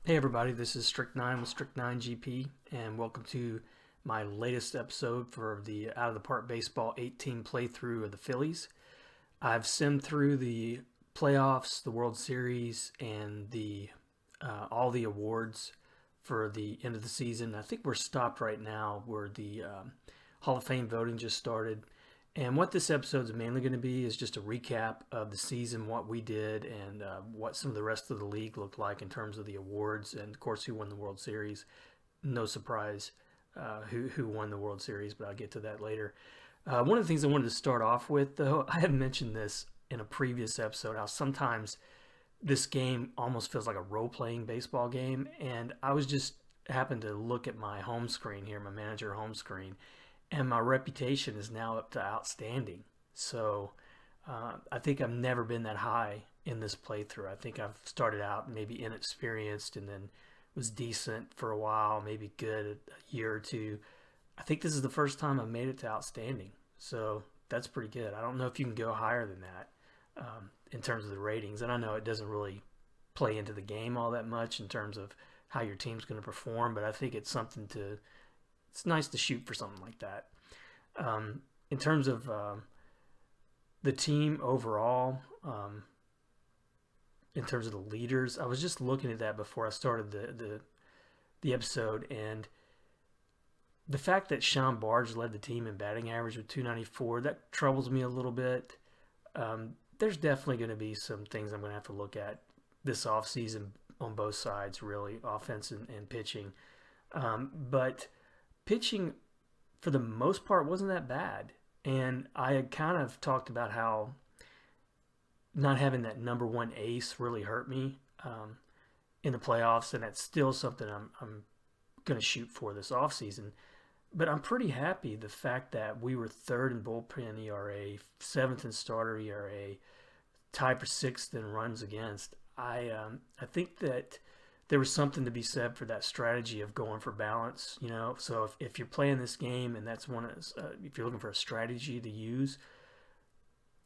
Hey everybody, this is Strict9 with Strict9 GP, and welcome to my latest episode for the Out of the Park Baseball 18 playthrough of the Phillies. I've simmed through the playoffs, the World Series, and the all the awards for the end of the season. I think we're stopped right now where the Hall of Fame voting just started. And what this episode is mainly going to be is just a recap of the season, what we did, and what some of the rest of the league looked like in terms of the awards, and of course who won the World Series. No surprise who won the World Series, but I'll get to that later. One of the things I wanted to start off with, though, I had mentioned this in a previous episode, how sometimes this game almost feels like a role-playing baseball game, and I was just happened to look at my home screen here, my manager home screen, and my reputation is now up to outstanding. So I think I've never been that high in this playthrough. I think I've started out maybe inexperienced and then was decent for a while, maybe good a year or two. I think this is the first time I've made it to outstanding. So that's pretty good. I don't know if you can go higher than that in terms of the ratings. And I know it doesn't really play into the game all that much in terms of how your team's going to perform, but I think it's something to it's nice to shoot for something like that. In terms of the team overall, in terms of the leaders, I was just looking at that before I started the episode, and the fact that Sean Barge led the team in batting average with 294, that troubles me a little bit. There's definitely going to be some things I'm going to have to look at this offseason on both sides, really, offense and pitching. But pitching, for the most part, wasn't that bad. And I had kind of talked about how not having that number one ace really hurt me in the playoffs, and that's still something I'm going to shoot for this offseason. But I'm pretty happy the fact that we were third in bullpen ERA, seventh in starter ERA, tied for sixth in runs against. I think that there was something to be said for that strategy of going for balance, you know. So if you're playing this game and that's if you're looking for a strategy to use,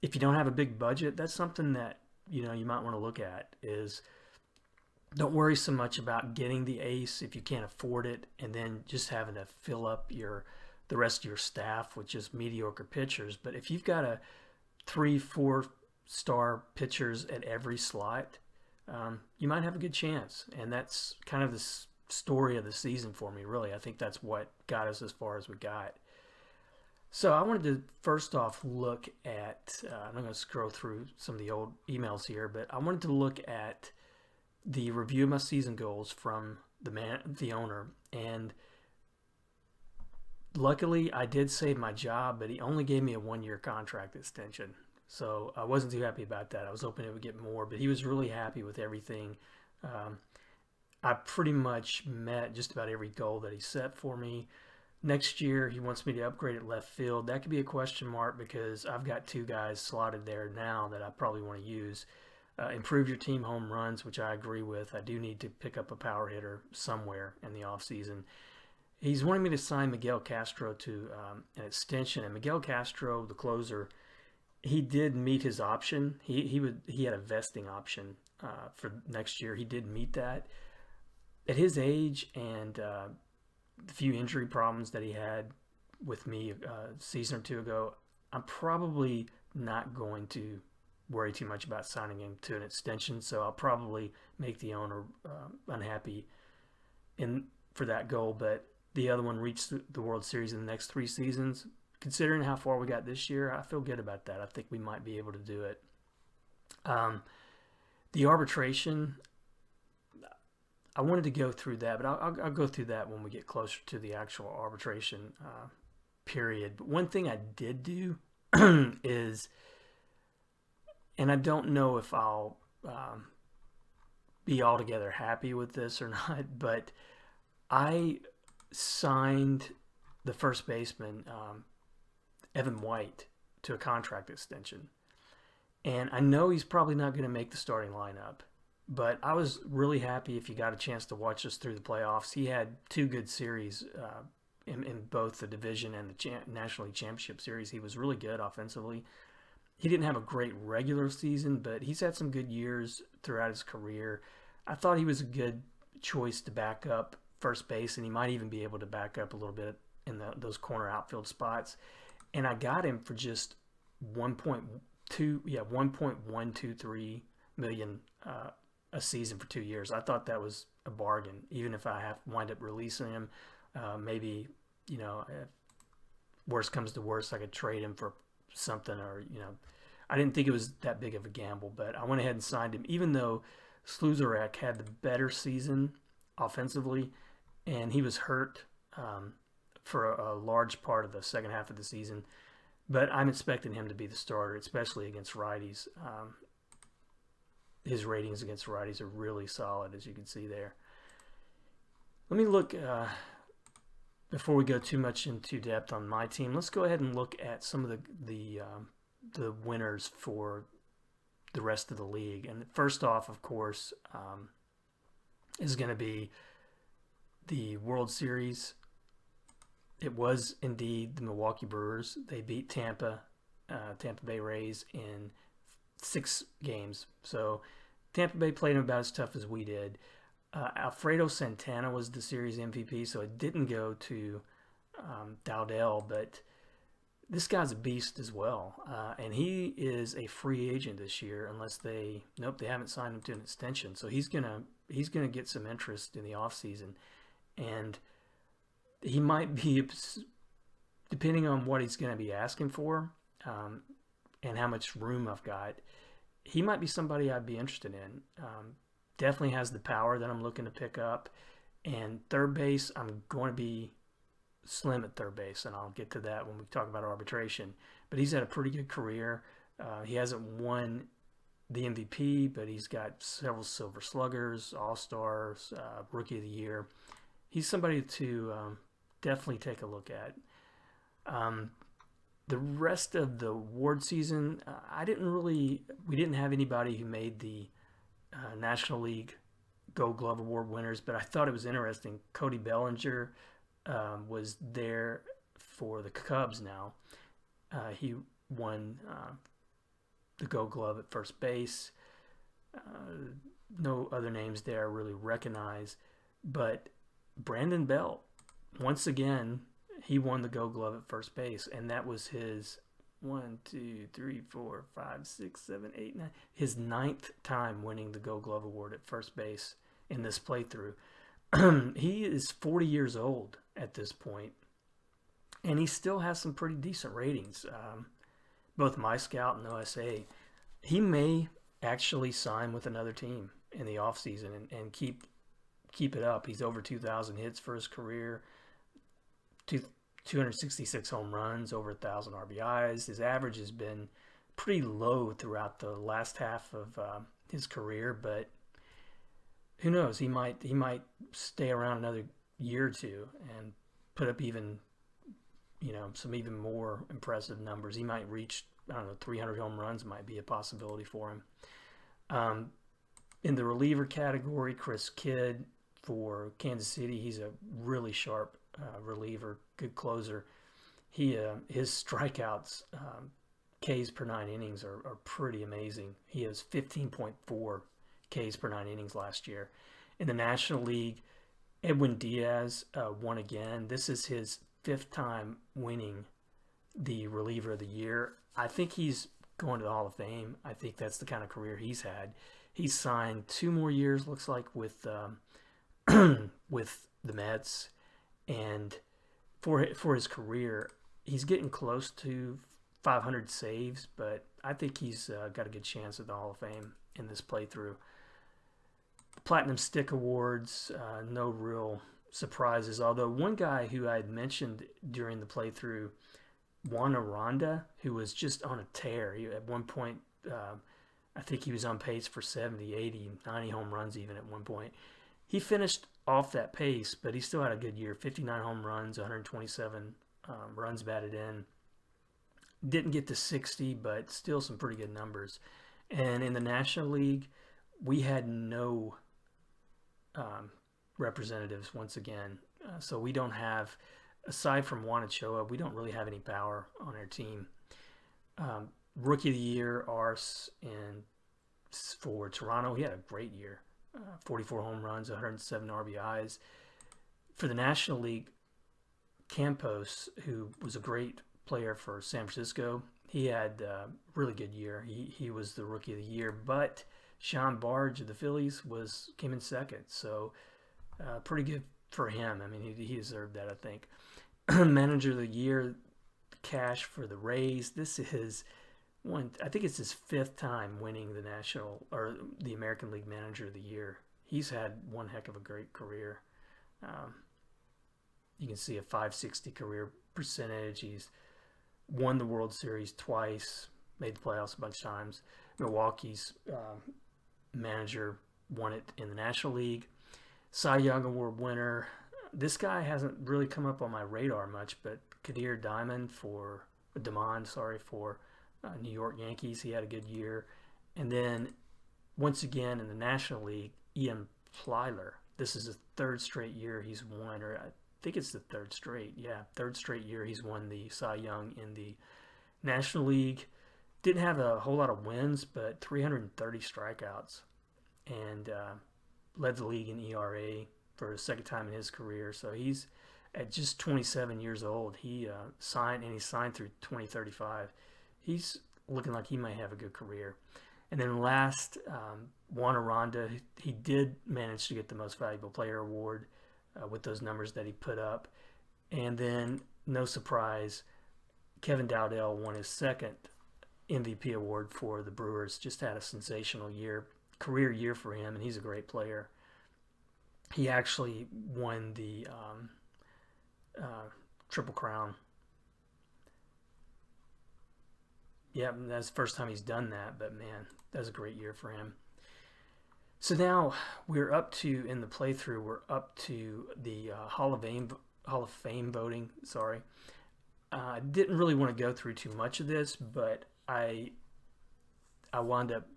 if you don't have a big budget, that's something that you might want to look at. Is don't worry so much about getting the ace if you can't afford it, and then just having to fill up the rest of your staff with just mediocre pitchers. But if you've got a 3-4 star pitchers at every slot, you might have a good chance. And that's kind of the story of the season for me, really. I think that's what got us as far as we got. So I wanted to first off look at, I'm going to scroll through some of the old emails here, but I wanted to look at the review of my season goals from the owner. And luckily I did save my job, but he only gave me a 1-year contract extension. So I wasn't too happy about that. I was hoping it would get more, but he was really happy with everything. I pretty much met just about every goal that he set for me. Next year, he wants me to upgrade at left field. That could be a question mark because I've got 2 guys slotted there now that I probably want to use. Improve your team home runs, which I agree with. I do need to pick up a power hitter somewhere in the offseason. He's wanting me to sign Miguel Castro to an extension, and Miguel Castro, the closer, he did meet his option. He had a vesting option for next year. He did meet that. At his age and the few injury problems that he had with me a season or 2 ago, I'm probably not going to worry too much about signing him to an extension. So I'll probably make the owner unhappy for that goal. But the other one reached the World Series in the next 3 seasons. Considering how far we got this year, I feel good about that. I think we might be able to do it. The arbitration, I wanted to go through that, but I'll go through that when we get closer to the actual arbitration period. But one thing I did do is, and I don't know if I'll be altogether happy with this or not, but I signed the first baseman, Evan White, to a contract extension. And I know he's probably not going to make the starting lineup, but I was really happy if you got a chance to watch us through the playoffs. He had 2 good series in both the division and the National League Championship Series. He was really good offensively. He didn't have a great regular season, but he's had some good years throughout his career. I thought he was a good choice to back up first base, and he might even be able to back up a little bit in those corner outfield spots. And I got him for just 1.123 million a season for 2 years. I thought that was a bargain, even if I wind up releasing him. Maybe, if worst comes to worst, I could trade him for something, or I didn't think it was that big of a gamble, but I went ahead and signed him, even though Sluzarek had the better season offensively, and he was hurt for a large part of the second half of the season. But I'm expecting him to be the starter, especially against righties. His ratings against righties are really solid, as you can see there. Let me look, before we go too much into depth on my team, let's go ahead and look at some of the winners for the rest of the league. And first off, of course, is going to be the World Series. It was indeed the Milwaukee Brewers. They beat Tampa Bay Rays in 6 games. So Tampa Bay played them about as tough as we did. Alfredo Santana was the series MVP, so it didn't go to Dowdell, but this guy's a beast as well. And he is a free agent this year, unless they haven't signed him to an extension. So he's gonna get some interest in the offseason. And he might be, depending on what he's going to be asking for and how much room I've got, he might be somebody I'd be interested in. Definitely has the power that I'm looking to pick up. And third base, I'm going to be slim at third base, and I'll get to that when we talk about arbitration. But he's had a pretty good career. He hasn't won the MVP, but he's got several Silver Sluggers, All-Stars, Rookie of the Year. He's somebody to definitely take a look at. The rest of the award season, we didn't have anybody who made the National League Gold Glove Award winners, but I thought it was interesting. Cody Bellinger was there for the Cubs now. He won the Gold Glove at first base. No other names there I really recognize, but Brandon Belt, once again, he won the Gold Glove at first base, and that was his 9th time winning the Gold Glove Award at first base in this playthrough. He is 40 years old at this point, and he still has some pretty decent ratings, both MyScout and OSA. He may actually sign with another team in the offseason and keep it up. He's over 2,000 hits for his career, 266 home runs, over 1,000 RBIs. His average has been pretty low throughout the last half of his career, but who knows? He might stay around another year or two and put up even some even more impressive numbers. He might reach 300 home runs might be a possibility for him. In the reliever category, Chris Kidd for Kansas City, he's a really sharp reliever, good closer. His strikeouts, Ks per 9 innings are pretty amazing. He has 15.4 Ks per 9 innings last year. In the National League, Edwin Diaz won again. This is his 5th time winning the reliever of the year. I think he's going to the Hall of Fame. I think that's the kind of career he's had. He's signed 2 more years, looks like, with with the Mets, and for his career, he's getting close to 500 saves, but I think he's got a good chance at the Hall of Fame in this playthrough. Platinum Stick Awards, no real surprises, although one guy who I had mentioned during the playthrough, Juan Aranda, who was just on a tear. At one point, I think he was on pace for 70, 80, 90 home runs even at one point. He finished off that pace, but he still had a good year. 59 home runs, 127 runs batted in. Didn't get to 60, but still some pretty good numbers. And in the National League, we had no representatives once again. So we don't have, aside from Juan Ochoa, we don't really have any power on our team. Rookie of the Year, Ars, and for Toronto, he had a great year. 44 home runs, 107 RBIs. For the National League, Campos, who was a great player for San Francisco, he had a really good year. He was the Rookie of the Year, but Sean Barge of the Phillies came in second, so pretty good for him. I mean, he deserved that, I think. Manager of the Year, Cash for the Rays. This is I think it's his 5th time winning the the American League Manager of the Year. He's had one heck of a great career. You can see a .560 career percentage. He's won the World Series twice, made the playoffs a bunch of times. Milwaukee's manager won it in the National League. Cy Young Award winner. This guy hasn't really come up on my radar much, but Kadir Diamond for New York Yankees. He had a good year. And then once again in the National League, Ian Plyler. This is the 3rd straight year he's won, or I think it's the 3rd straight. Yeah, 3rd straight year he's won the Cy Young in the National League. Didn't have a whole lot of wins, but 330 strikeouts, and led the league in ERA for a 2nd time in his career. So he's at just 27 years old. He signed through 2035. He's looking like he might have a good career. And then last, Juan Aranda, he did manage to get the Most Valuable Player award with those numbers that he put up. And then, no surprise, Kevin Dowdell won his 2nd MVP award for the Brewers. Just had a sensational career year for him, and he's a great player. He actually won the Triple Crown. Yeah, that's the first time he's done that, but man, that was a great year for him. So now in the playthrough, we're up to the Hall of Fame voting. Sorry. I didn't really want to go through too much of this, but I wound up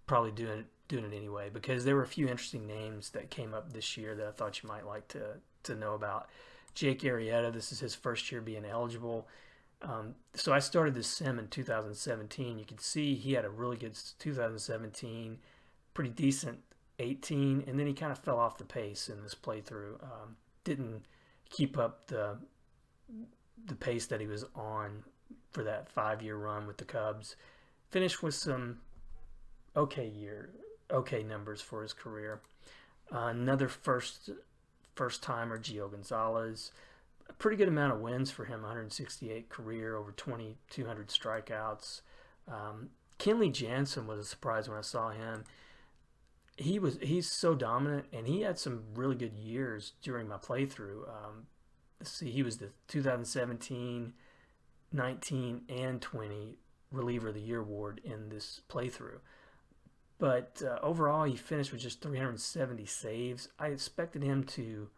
probably doing it anyway, because there were a few interesting names that came up this year that I thought you might like to know about. Jake Arrieta, this is his first year being eligible. So I started this sim in 2017. You can see he had a really good 2017, pretty decent 18, and then he kind of fell off the pace in this playthrough. Didn't keep up the pace that he was on for that 5-year run with the Cubs. Finished with some okay numbers for his career. Another first timer, Gio Gonzalez. A pretty good amount of wins for him, 168 career, over 2,200 strikeouts. Kenley Jansen was a surprise when I saw him. He's so dominant, and he had some really good years during my playthrough. Let's see, he was the 2017, 19, and 20 Reliever of the Year award in this playthrough. But overall, he finished with just 370 saves. I expected him to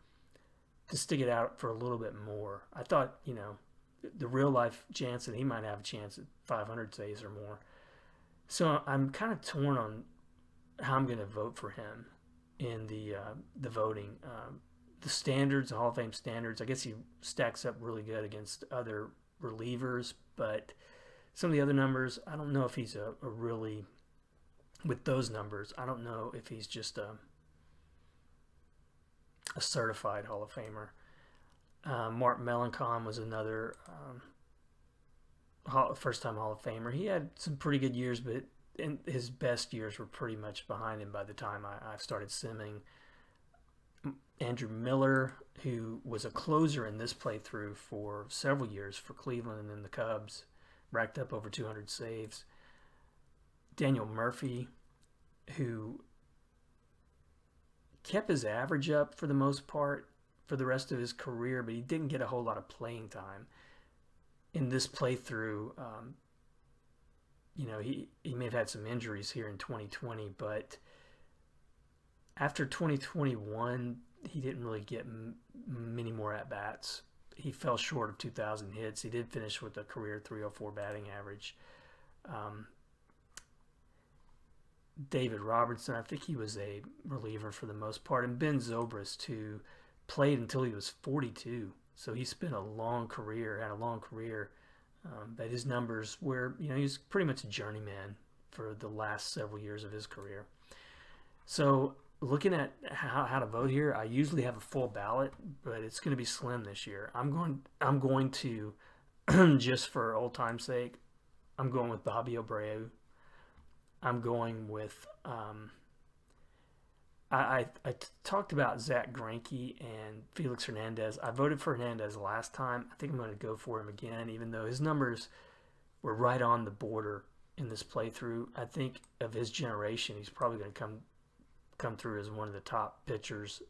stick it out for a little bit more. I thought, the real life Jansen, he might have a chance at 500 saves or more. So I'm kind of torn on how I'm going to vote for him in the voting. The standards, the Hall of Fame standards, I guess he stacks up really good against other relievers, but some of the other numbers, I don't know if he's a really, with those numbers, I don't know if he's just a certified Hall of Famer. Mark Melancon was another first-time Hall of Famer. He had some pretty good years, but his best years were pretty much behind him by the time I started simming. Andrew Miller, who was a closer in this playthrough for several years for Cleveland and then the Cubs, racked up over 200 saves. Daniel Murphy, who kept his average up for the most part for the rest of his career, but he didn't get a whole lot of playing time. In this playthrough, he may have had some injuries here in 2020, but after 2021, he didn't really get many more at-bats. He fell short of 2,000 hits. He did finish with a career 304 batting average. David Robertson, I think he was a reliever for the most part, and Ben Zobrist, who played until he was 42. So he spent had a long career, but his numbers were, he was pretty much a journeyman for the last several years of his career. So looking at how to vote here, I usually have a full ballot, but it's going to be slim this year. I'm going to just for old time's sake, I'm going with Bobby Abreu. I'm going with I talked about Zach Greinke and Felix Hernandez. I voted for Hernandez last time. I think I'm going to go for him again, even though his numbers were right on the border in this playthrough. I think of his generation, he's probably going to come through as one of the top pitchers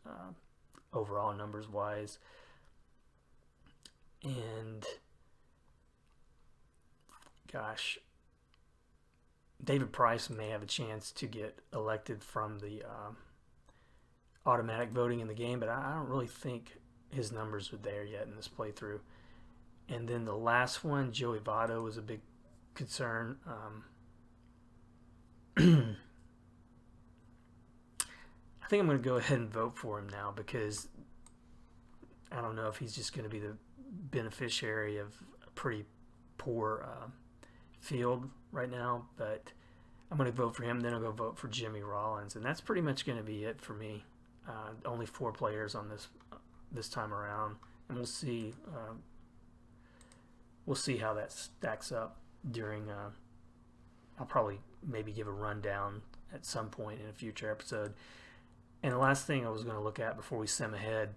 overall numbers wise. And gosh, David Price may have a chance to get elected from the automatic voting in the game, but I don't really think his numbers are there yet in this playthrough. And then the last one, Joey Votto, was a big concern. I think I'm going to go ahead and vote for him now because I don't know if he's just going to be the beneficiary of a pretty poor field right now, but I'm going to vote for him. Then I'll go vote for Jimmy Rollins, and that's pretty much going to be it for me. Only 4 players on this time around, and we'll see. We'll see how that stacks up during. I'll probably maybe give a rundown at some point in a future episode. And the last thing I was going to look at before we sim ahead,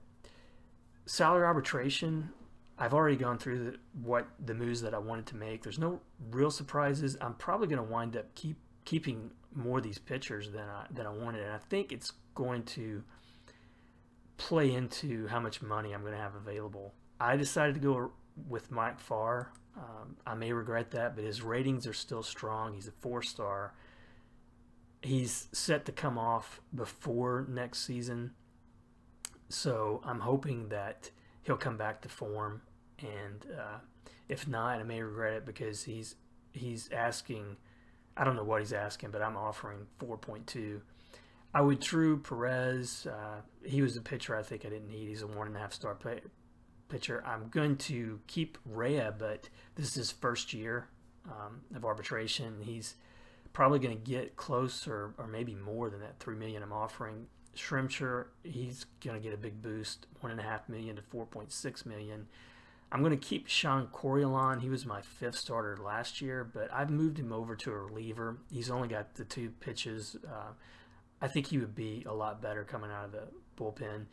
salary arbitration. I've already gone through the moves that I wanted to make. There's no real surprises. I'm probably going to wind up keeping more of these pitchers than I wanted, and I think it's going to play into how much money I'm going to have available. I decided to go with Mike Farr. I may regret that, but his ratings are still strong. He's a 4-star. He's set to come off before next season, so I'm hoping that he'll come back to form. And if not, I may regret it because he's asking. I don't know what he's asking, but I'm offering 4.2. I would True Perez. He was a pitcher I think I didn't need. He's a 1.5-star pitcher. I'm going to keep Rhea, but this is his first year of arbitration. He's probably going to get close or maybe more than that $3 million I'm offering. Shrimcher, he's going to get a big boost, $1.5 million to $4.6 million. I'm going to keep Sean Coriolan. He was my 5th starter last year, but I've moved him over to a reliever. He's only got the 2 pitches. I think he would be a lot better coming out of the bullpen.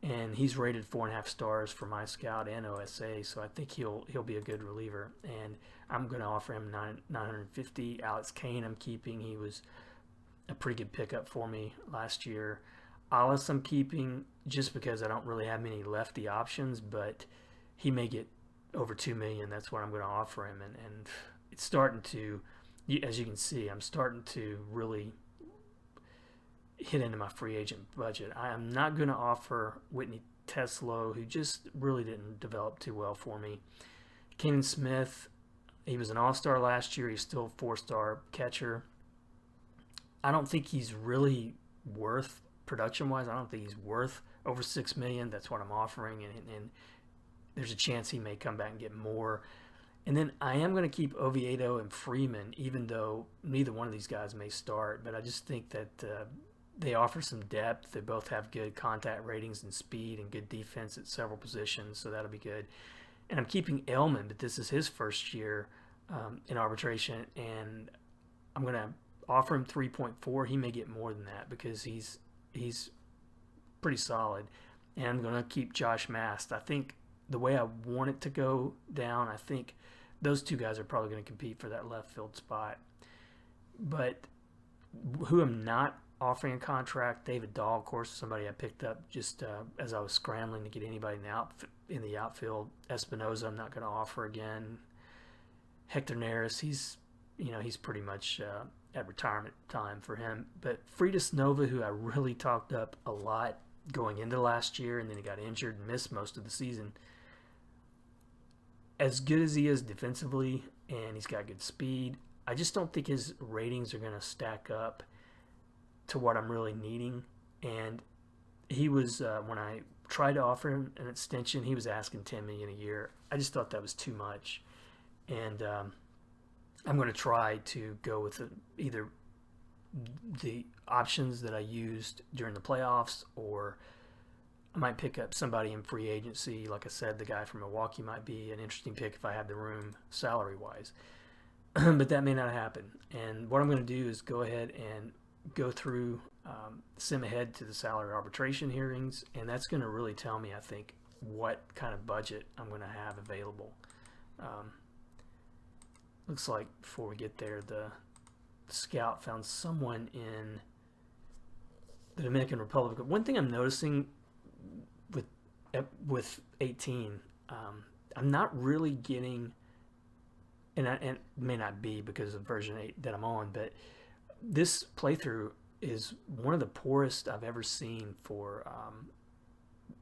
And he's rated 4.5 stars for my scout and OSA, so I think he'll be a good reliever. And I'm going to offer him $950. Alex Kane I'm keeping. He was a pretty good pickup for me last year. Alice I'm keeping just because I don't really have many lefty options, but he may get over $2 million. That's what I'm going to offer him, and it's starting to, as you can see, I'm starting to really hit into my free agent budget. I am not going to offer Whitney Teslo, who just really didn't develop too well for me. Kenan Smith, he was an all-star last year. He's still a 4-star catcher. I don't think he's really worth, production-wise, I don't think he's worth over $6 million. That's what I'm offering, and there's a chance he may come back and get more. And then I am going to keep Oviedo and Freeman, even though neither one of these guys may start. But I just think that they offer some depth. They both have good contact ratings and speed and good defense at several positions, so that'll be good. And I'm keeping Elman, but this is his first year in arbitration, and I'm going to offer him 3.4. He may get more than that because he's pretty solid. And I'm going to keep Josh Mast. I think the way I want it to go down, I think those 2 guys are probably going to compete for that left field spot. But who I'm not offering a contract, David Dahl, of course, somebody I picked up just as I was scrambling to get anybody in the outfield. Espinoza, I'm not going to offer again. Hector Neris, he's pretty much at retirement time for him. But Freitas Nova, who I really talked up a lot going into last year, and then he got injured and missed most of the season. As good as he is defensively, and he's got good speed, I just don't think his ratings are going to stack up to what I'm really needing. And he was, when I tried to offer him an extension, he was asking $10 million a year. I just thought that was too much. And I'm going to try to go with either the options that I used during the playoffs, or I might pick up somebody in free agency. Like I said, the guy from Milwaukee might be an interesting pick if I have the room salary-wise. But that may not happen. And what I'm going to do is go ahead and go through, sim ahead to the salary arbitration hearings, and that's going to really tell me, I think, what kind of budget I'm going to have available. Looks like before we get there, the scout found someone in the Dominican Republic. One thing I'm noticing with 18, I'm not really getting, and it may not be because of version 8 that I'm on, but this playthrough is one of the poorest I've ever seen for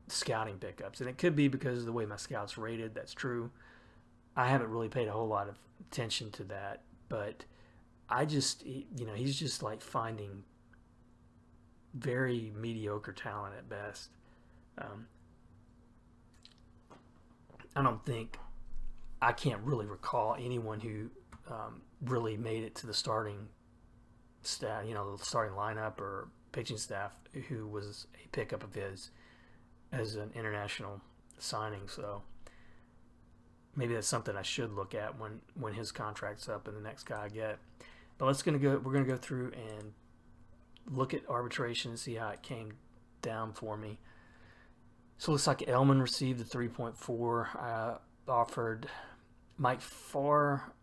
scouting pickups. And it could be because of the way my scouts rated. That's true. I haven't really paid a whole lot of attention to that, but I just, he's just like finding very mediocre talent at best. I can't really recall anyone who really made it to the starting staff, the starting lineup or pitching staff, who was a pickup of his as an international signing. So maybe that's something I should look at when his contract's up and the next guy I get. But we're gonna go through and look at arbitration and see how it came down for me. So it looks like Elman received the 3.4. I offered Mike Farr.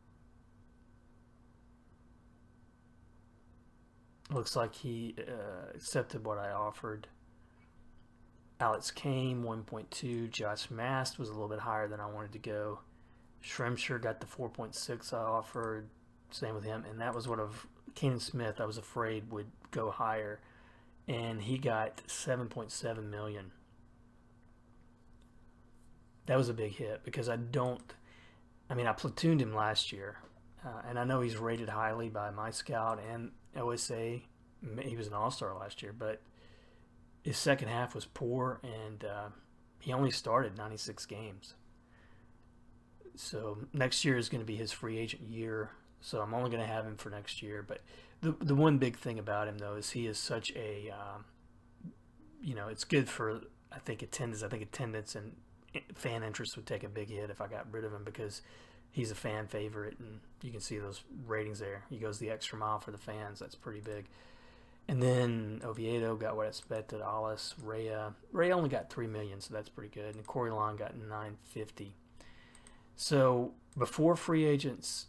Looks like he accepted what I offered. Alex Kane, 1.2. Josh Mast was a little bit higher than I wanted to go. Shremsher got the 4.6 I offered. Same with him. And that was Keenan Smith, I was afraid would go higher. And he got 7.7 million. That was a big hit because I platooned him last year. And I know he's rated highly by my scout and OSA. He was an all-star last year, but his second half was poor, and he only started 96 games. So next year is going to be his free agent year, so I'm only going to have him for next year. But the one big thing about him, though, is he is such a, it's good for, I think attendance and fan interest would take a big hit if I got rid of him, because he's a fan favorite, and you can see those ratings there. He goes the extra mile for the fans. That's pretty big. And then Oviedo got what I expected. Alice, Ray only got $3 million, so that's pretty good. And Corey Long got $950. So before free agents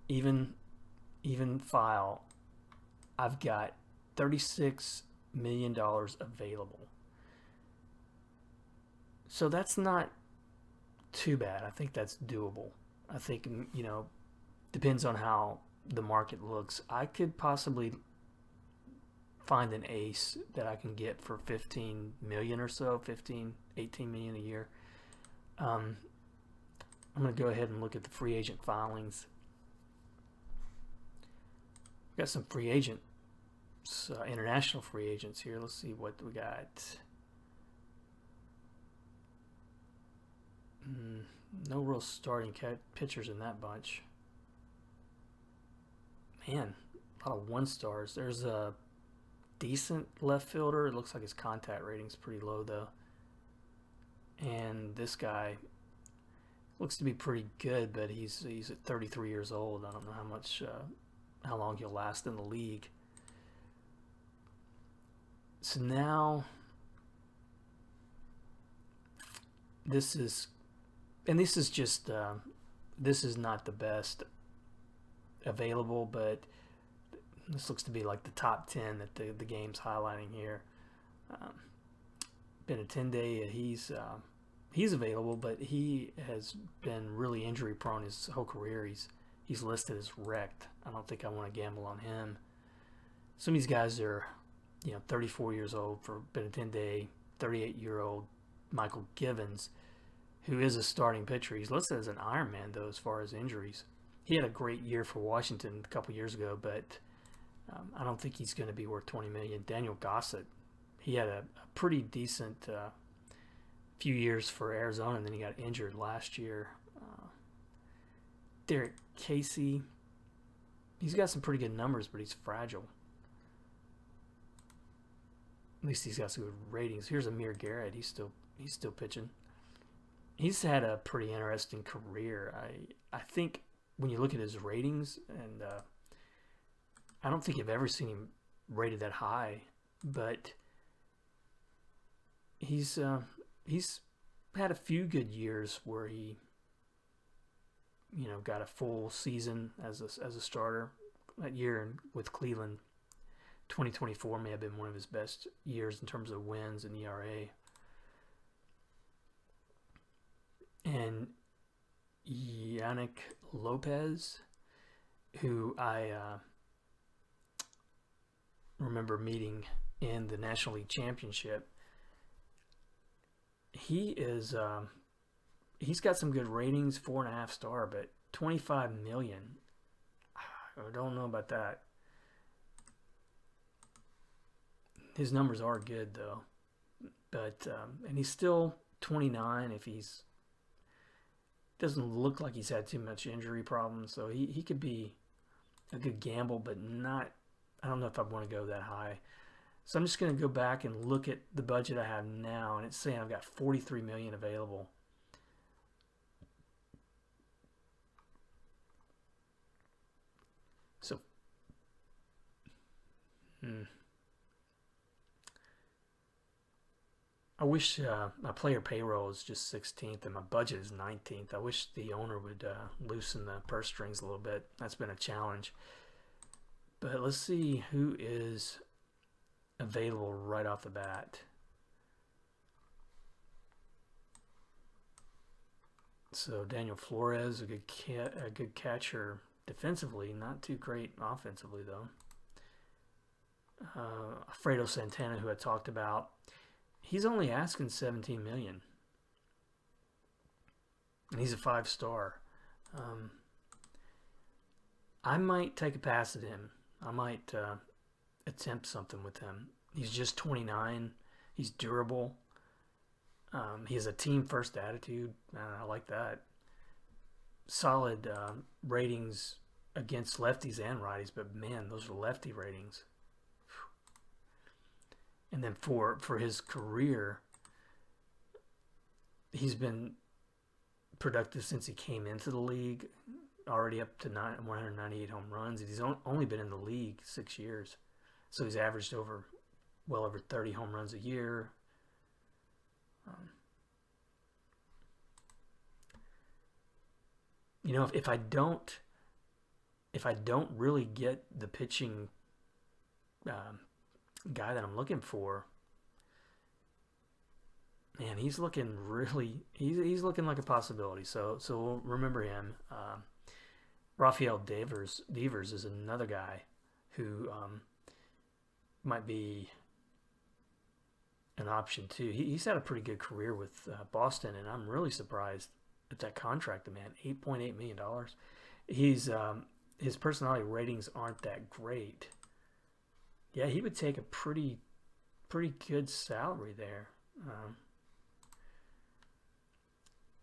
even file, I've got $36 million available. So that's not too bad. I think that's doable. I think, depends on how the market looks. I could possibly find an ace that I can get for 15 million or so, 18 million a year. I'm going to go ahead and look at the free agent filings. We've got some free agents, international free agents here. Let's see what we got. No real starting pitchers in that bunch. Man, a lot of 1-stars. There's a decent left fielder. It looks like his contact rating's pretty low, though. And this guy looks to be pretty good, but he's at 33 years old. I don't know how long he'll last in the league. So now this is not the best available, but this looks to be like the top 10 that the game's highlighting here. Benintendi, he's available, but he has been really injury prone his whole career. He's listed as wrecked. I don't think I want to gamble on him. Some of these guys are, 34 years old for Benintendi, 38-year-old Michael Givens, who is a starting pitcher. He's listed as an Ironman, though, as far as injuries. He had a great year for Washington a couple years ago, but I don't think he's going to be worth $20 million. Daniel Gossett, he had a pretty decent few years for Arizona, and then he got injured last year. Derek Casey, he's got some pretty good numbers, but he's fragile. At least he's got some good ratings. Here's Amir Garrett. He's still pitching. He's had a pretty interesting career. I think when you look at his ratings, and I don't think I've ever seen him rated that high, but he's had a few good years where he got a full season as a starter. That year with Cleveland, 2024 may have been one of his best years in terms of wins and ERA. And Yannick Lopez, who I remember meeting in the National League Championship, he's got some good ratings, 4.5 star, but 25 million. I don't know about that. His numbers are good though, but and he's still 29. If he's doesn't look like he's had too much injury problems, so he could be a good gamble, but not. I don't know if I want to go that high. So I'm just going to go back and look at the budget I have now, and it's saying I've got 43 million available. So, I wish my player payroll is just 16th and my budget is 19th. I wish the owner would loosen the purse strings a little bit. That's been a challenge. But let's see who is available right off the bat. So Daniel Flores, a good catcher defensively, not too great offensively though. Alfredo Santana, who I talked about, he's only asking 17 million, and he's a 5-star. I might take a pass at him. I might attempt something with him. He's just 29. He's durable. He has a team-first attitude. I like that. Solid ratings against lefties and righties, but man, those are lefty ratings. And then for his career, he's been productive since he came into the league, already up to 198 home runs. He's only been in the league 6 years, so he's averaged well over 30 home runs a year. If I don't really get the pitching guy that I'm looking for, man, he's looking he's looking like a possibility. So we'll remember him. Rafael Devers is another guy who might be an option too. He's had a pretty good career with Boston, and I'm really surprised at that contract, man. $8.8 million. He's his personality ratings aren't that great. Yeah, he would take a pretty good salary there.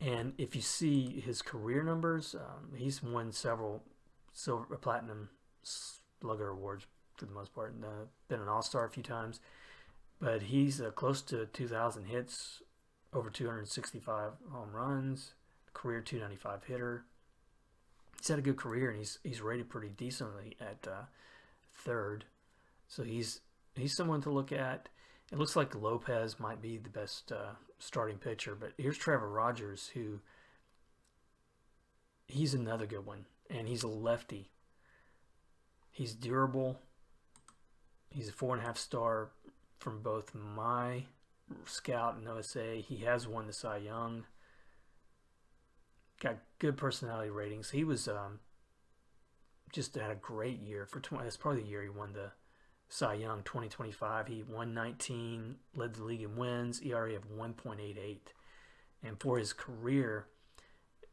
And if you see his career numbers, he's won several silver, platinum slugger awards for the most part. And, been an all-star a few times. But he's close to 2,000 hits, over 265 home runs, career 295 hitter. He's had a good career, and he's rated pretty decently at third. So he's someone to look at. It looks like Lopez might be the best starting pitcher, but here's Trevor Rogers, who he's another good one, and he's a lefty. He's durable. He's a 4.5 star from both my scout and OSA. He has won the Cy Young. Got good personality ratings. He was just had a great year for 20. That's probably the year he won the Cy Young, 2025. He won 19, led the league in wins, ERA of 1.88. And for his career,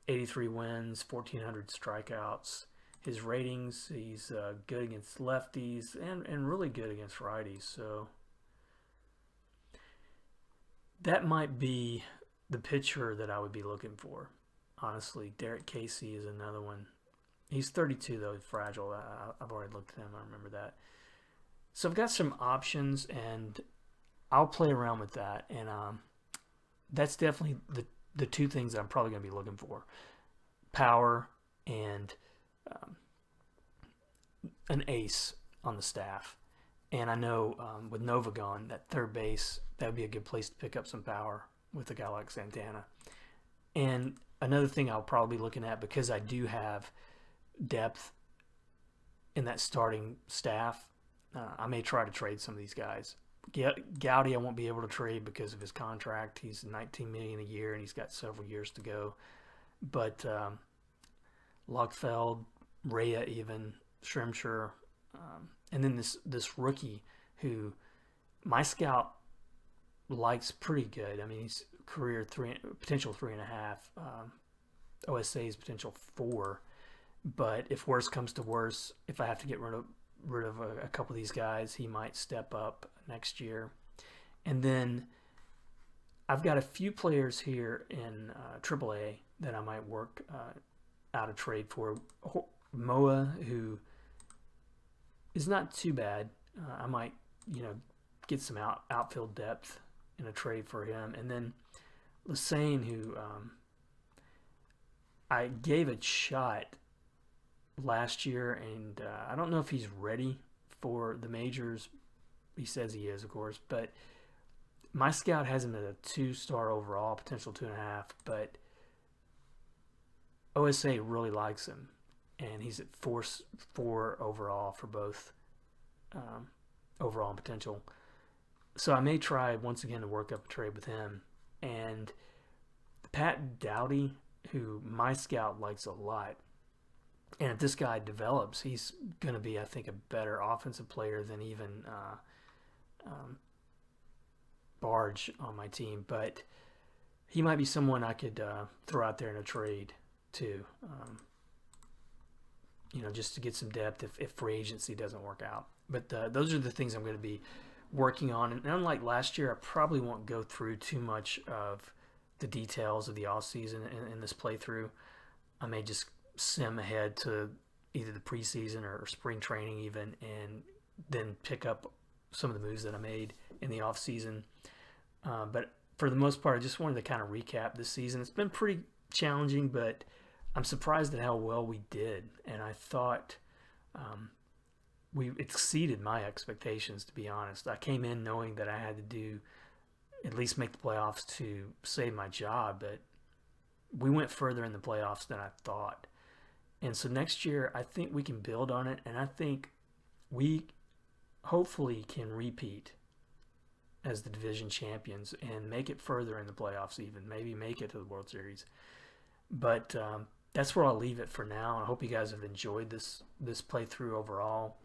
83 wins, 1,400 strikeouts. His ratings, he's good against lefties and really good against righties. So that might be the pitcher that I would be looking for. Honestly, Derek Casey is another one. He's 32, though. He's fragile. I've already looked at him. I remember that. So I've got some options, and I'll play around with that, and that's definitely the two things that I'm probably going to be looking for: power and um, an ace on the staff. And I know with Nova gone, that third base, that would be a good place to pick up some power with a guy like Santana. And another thing I'll probably be looking at, because I do have depth in that starting staff, I may try to trade some of these guys. Gowdy I won't be able to trade because of his contract. He's $19 million a year and he's got several years to go. But Luckfeld, Rhea, even Shrimshire, and then this rookie who my scout likes pretty good. I mean, he's career potential 3.5. OSA's potential 4. But if worse comes to worse, if I have to get rid of a couple of these guys, he might step up next year. And then I've got a few players here in AAA that I might work out a trade for. Moa, who is not too bad. I might, get some outfield depth in a trade for him. And then Lassane, who I gave a shot last year, and I don't know if he's ready for the majors. He says he is, of course, but my scout has him at a 2-star overall, potential 2.5, but OSA really likes him, and he's at 4 overall for both overall and potential. So I may try once again to work up a trade with him. And Pat Dowdy, who my scout likes a lot, and if this guy develops, he's going to be, I think, a better offensive player than even Barge on my team. But he might be someone I could throw out there in a trade too, just to get some depth if free agency doesn't work out. But those are the things I'm going to be working on. And unlike last year, I probably won't go through too much of the details of the offseason in this playthrough. I may just sim ahead to either the preseason or spring training even, and then pick up some of the moves that I made in the offseason. But for the most part, I just wanted to kind of recap this season. It's been pretty challenging, but I'm surprised at how well we did. And I thought we exceeded my expectations, to be honest. I came in knowing that I had to at least make the playoffs to save my job, but we went further in the playoffs than I thought. And so next year, I think we can build on it, and I think we hopefully can repeat as the division champions and make it further in the playoffs even, maybe make it to the World Series. But that's where I'll leave it for now. I hope you guys have enjoyed this playthrough overall.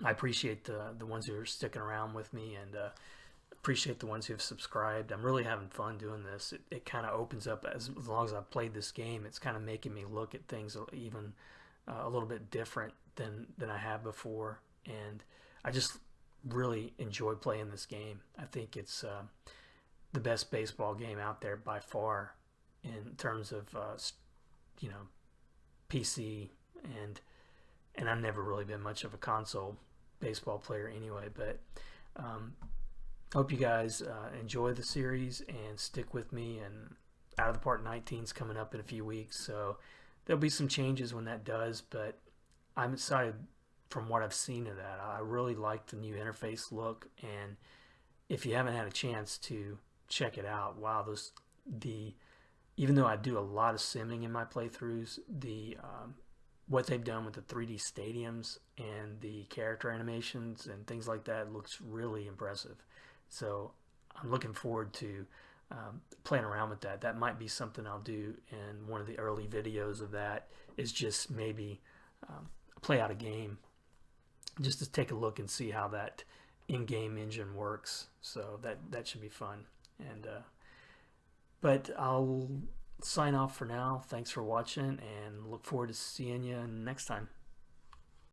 I appreciate the ones who are sticking around with me, and appreciate the ones who have subscribed. I'm really having fun doing this. It kind of opens up, as long as I've played this game, it's kind of making me look at things even a little bit different than I have before. And I just really enjoy playing this game. I think it's the best baseball game out there by far in terms of PC, and I've never really been much of a console baseball player anyway. But hope you guys enjoy the series and stick with me. And Out of the Park 19 is coming up in a few weeks, so there'll be some changes when that does, but I'm excited from what I've seen of that. I really like the new interface look, and if you haven't had a chance to check it out, wow, even though I do a lot of simming in my playthroughs, what they've done with the 3D stadiums and the character animations and things like that looks really impressive. So I'm looking forward to playing around with that. That might be something I'll do in one of the early videos of that, is just maybe play out a game just to take a look and see how that in-game engine works. So that should be fun. And but I'll sign off for now. Thanks for watching, and look forward to seeing you next time.